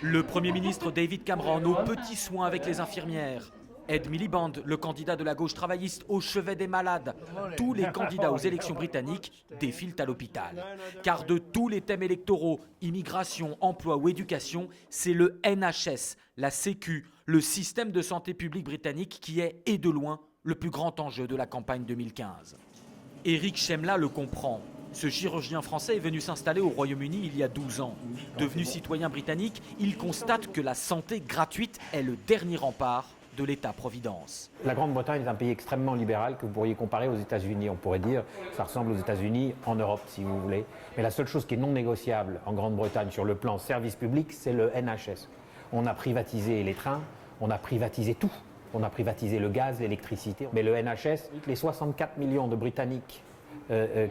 Le Premier ministre David Cameron aux petits soins avec les infirmières. Ed Miliband, le candidat de la gauche travailliste au chevet des malades. Tous les candidats aux élections britanniques défilent à l'hôpital. Car de tous les thèmes électoraux, immigration, emploi ou éducation, c'est le NHS, la Sécu, le système de santé publique britannique qui est, et de loin, le plus grand enjeu de la campagne 2015. Éric Chemla le comprend. Ce chirurgien français est venu s'installer au Royaume-Uni il y a 12 ans. Devenu citoyen britannique, il constate que la santé gratuite est le dernier rempart de l'État-providence. La Grande-Bretagne est un pays extrêmement libéral que vous pourriez comparer aux États-Unis. On pourrait dire que ça ressemble aux États-Unis en Europe, si vous voulez. Mais la seule chose qui est non négociable en Grande-Bretagne sur le plan service public, c'est le NHS. On a privatisé les trains, on a privatisé tout. On a privatisé le gaz, l'électricité. Mais le NHS, les 64 millions de Britanniques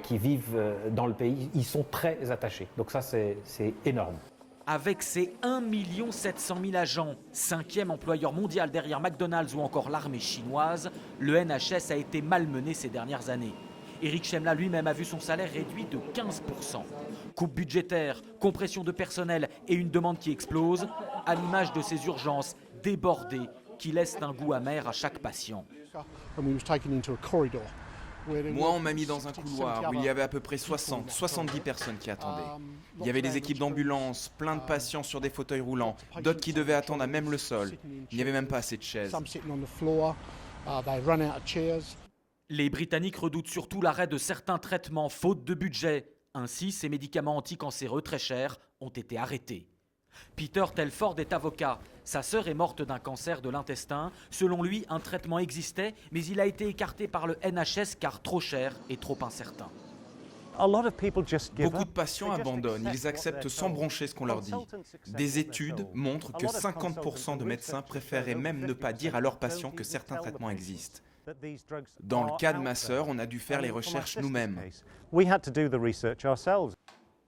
qui vivent dans le pays, ils sont très attachés. Donc ça, c'est énorme. Avec ses 1 700 000 agents, 5e employeur mondial derrière McDonald's ou encore l'armée chinoise, le NHS a été malmené ces dernières années. Éric Chemla lui-même a vu son salaire réduit de 15%. Coupe budgétaire, compression de personnel et une demande qui explose, à l'image de ces urgences débordées qui laissent un goût amer à chaque patient. Moi, on m'a mis dans un couloir où il y avait à peu près 60, 70 personnes qui attendaient. Il y avait des équipes d'ambulance, plein de patients sur des fauteuils roulants, d'autres qui devaient attendre à même le sol. Il n'y avait même pas assez de chaises. Les Britanniques redoutent surtout l'arrêt de certains traitements faute de budget. Ainsi, ces médicaments anticancéreux très chers ont été arrêtés. Peter Telford est avocat. Sa sœur est morte d'un cancer de l'intestin. Selon lui, un traitement existait, mais il a été écarté par le NHS car trop cher et trop incertain. Beaucoup de patients abandonnent, ils acceptent sans broncher ce qu'on leur dit. Des études montrent que 50% de médecins préféraient même ne pas dire à leurs patients que certains traitements existent. Dans le cas de ma sœur, on a dû faire les recherches nous-mêmes.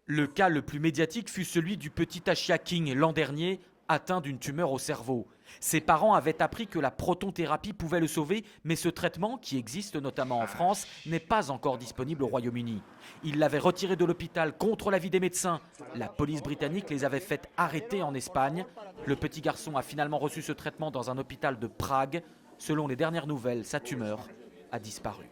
Le cas le plus médiatique fut celui du petit Ashia King l'an dernier, atteint d'une tumeur au cerveau. Ses parents avaient appris que la protonthérapie pouvait le sauver, mais ce traitement, qui existe notamment en France, n'est pas encore disponible au Royaume-Uni. Ils l'avaient retiré de l'hôpital contre l'avis des médecins. La police britannique les avait fait arrêter en Espagne. Le petit garçon a finalement reçu ce traitement dans un hôpital de Prague. Selon les dernières nouvelles, sa tumeur a disparu.